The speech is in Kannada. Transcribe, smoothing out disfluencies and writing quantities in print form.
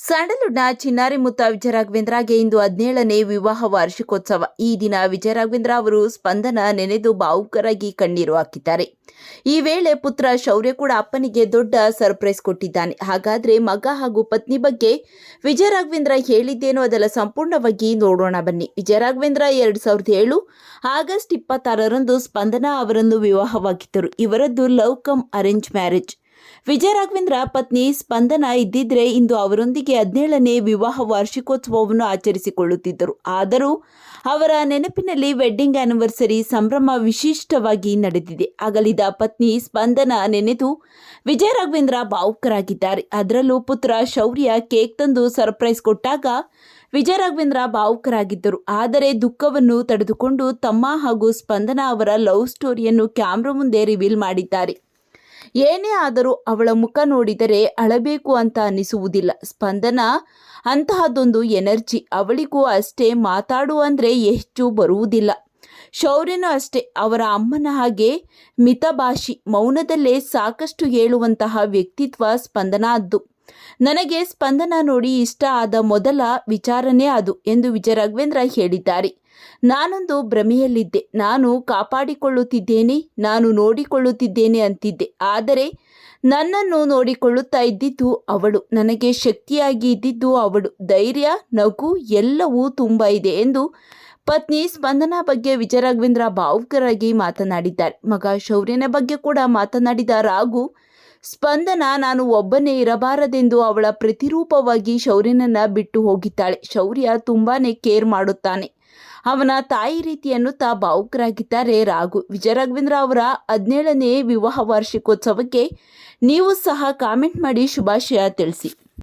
ಸ್ಯಾಂಡಲ್ವುಡ್ನ ಚಿನ್ನಾರಿ ಮುತ್ತ ವಿಜಯ ರಾಘವೇಂದ್ರಗೆ ಇಂದು 17ನೇ ವಿವಾಹ ವಾರ್ಷಿಕೋತ್ಸವ. ಈ ದಿನ ವಿಜಯ ರಾಘವೇಂದ್ರ ಅವರು ಸ್ಪಂದನ ನೆನೆದು ಭಾವುಕರಾಗಿ ಕಣ್ಣೀರು ಹಾಕಿದ್ದಾರೆ. ಈ ವೇಳೆ ಪುತ್ರ ಶೌರ್ಯ ಕೂಡ ಅಪ್ಪನಿಗೆ ದೊಡ್ಡ ಸರ್ಪ್ರೈಸ್ ಕೊಟ್ಟಿದ್ದಾನೆ. ಹಾಗಾದ್ರೆ ಮಗ ಹಾಗೂ ಪತ್ನಿ ಬಗ್ಗೆ ವಿಜಯ ರಾಘವೇಂದ್ರ ಹೇಳಿದ್ದೇನೋ ಅದೆಲ್ಲ ಸಂಪೂರ್ಣವಾಗಿ ನೋಡೋಣ ಬನ್ನಿ. ವಿಜಯ ರಾಘವೇಂದ್ರ 2007 ಆಗಸ್ಟ್ 26ರಂದು ಸ್ಪಂದನಾ ಅವರನ್ನು ವಿವಾಹವಾಗಿದ್ದರು. ಇವರದ್ದು ಲವ್ ಕಮ್ ಅರೇಂಜ್ ಮ್ಯಾರೇಜ್. ವಿಜಯ ರಾಘವೇಂದ್ರ ಪತ್ನಿ ಸ್ಪಂದನಾ ಇದ್ದಿದ್ರೆ ಇಂದು ಅವರೊಂದಿಗೆ 17ನೇ ವಿವಾಹ ವಾರ್ಷಿಕೋತ್ಸವವನ್ನು ಆಚರಿಸಿಕೊಳ್ಳುತ್ತಿದ್ದರು. ಆದರೂ ಅವರ ನೆನಪಿನಲ್ಲಿ ವೆಡ್ಡಿಂಗ್ ಆನಿವರ್ಸರಿ ಸಂಭ್ರಮ ವಿಶಿಷ್ಟವಾಗಿ ನಡೆದಿದೆ. ಅಗಲಿದ ಪತ್ನಿ ಸ್ಪಂದನಾ ನೆನೆದು ವಿಜಯ ರಾಘವೇಂದ್ರ ಭಾವುಕರಾಗಿದ್ದಾರೆ. ಅದರಲ್ಲೂ ಪುತ್ರ ಶೌರ್ಯ ಕೇಕ್ ತಂದು ಸರ್ಪ್ರೈಸ್ ಕೊಟ್ಟಾಗ ವಿಜಯ ರಾಘವೇಂದ್ರ ಭಾವುಕರಾಗಿದ್ದರು. ಆದರೆ ದುಃಖವನ್ನು ತಡೆದುಕೊಂಡು ತಮ್ಮ ಹಾಗೂ ಸ್ಪಂದನಾ ಅವರ ಲವ್ ಸ್ಟೋರಿಯನ್ನು ಕ್ಯಾಮ್ರಾ ಮುಂದೆ ರಿವೀಲ್ ಮಾಡಿದ್ದಾರೆ. ಏನೇ ಆದರೂ ಅವಳ ಮುಖ ನೋಡಿದರೆ ಅಳಬೇಕು ಅಂತ ಅನಿಸುವುದಿಲ್ಲ. ಸ್ಪಂದನಾ ಅಂತಹದೊಂದು ಎನರ್ಜಿ. ಅವಳಿಗೂ ಅಷ್ಟೇ ಮಾತಾಡು ಅಂದರೆ ಹೆಚ್ಚು ಬರುವುದಿಲ್ಲ. ಶೌರ್ಯನೂ ಅಷ್ಟೇ. ಅವರ ಅಮ್ಮನ ಹಾಗೆ ಮಿತಭಾಷಿ, ಮೌನದಲ್ಲೇ ಸಾಕಷ್ಟು ಹೇಳುವಂತಹ ವ್ಯಕ್ತಿತ್ವ ಸ್ಪಂದನಾದ್ದು. ನನಗೆ ಸ್ಪಂದನಾ ನೋಡಿ ಇಷ್ಟ ಆದ ಮೊದಲ ವಿಚಾರನೇ ಅದು ಎಂದು ವಿಜಯ ರಾಘವೇಂದ್ರ ಹೇಳಿದ್ದಾರೆ. ನಾನೊಂದು ಭ್ರಮೆಯಲ್ಲಿದ್ದೆ. ನಾನು ಕಾಪಾಡಿಕೊಳ್ಳುತ್ತಿದ್ದೇನೆ, ನಾನು ನೋಡಿಕೊಳ್ಳುತ್ತಿದ್ದೇನೆ ಅಂತಿದ್ದೆ. ಆದರೆ ನನ್ನನ್ನು ನೋಡಿಕೊಳ್ಳುತ್ತಾ ಇದ್ದಿದ್ದು ಅವಳು, ನನಗೆ ಶಕ್ತಿಯಾಗಿ ಇದ್ದಿದ್ದು ಅವಳು. ಧೈರ್ಯ, ನಗು ಎಲ್ಲವೂ ತುಂಬ ಇದೆ ಎಂದು ಪತ್ನಿ ಸ್ಪಂದನಾ ಬಗ್ಗೆ ವಿಜಯ ರಾಘವೇಂದ್ರ ಭಾವುಕರಾಗಿ ಮಾತನಾಡಿದ್ದಾರೆ. ಮಗ ಶೌರ್ಯನ ಬಗ್ಗೆ ಕೂಡ ಮಾತನಾಡಿದ ರಾಘು, ಸ್ಪಂದನಾ ನಾನು ಒಬ್ಬನೇ ಇರಬಾರದೆಂದು ಅವಳ ಪ್ರತಿರೂಪವಾಗಿ ಶೌರ್ಯನನ್ನ ಬಿಟ್ಟು ಹೋಗಿದ್ದಾಳೆ. ಶೌರ್ಯ ತುಂಬಾನೇ ಕೇರ್ ಮಾಡುತ್ತಾನೆ, ಅವನ ತಾಯಿ ರೀತಿ ಅನ್ನುತ್ತಾ ಭಾವುಕರಾಗಿದ್ದಾರೆ ರಾಘು. ವಿಜಯ ರಾಘವೇಂದ್ರ ಅವರ 17ನೇ ವಿವಾಹ ವಾರ್ಷಿಕೋತ್ಸವಕ್ಕೆ ನೀವು ಸಹ ಕಾಮೆಂಟ್ ಮಾಡಿ ಶುಭಾಶಯ ತಿಳಿಸಿ.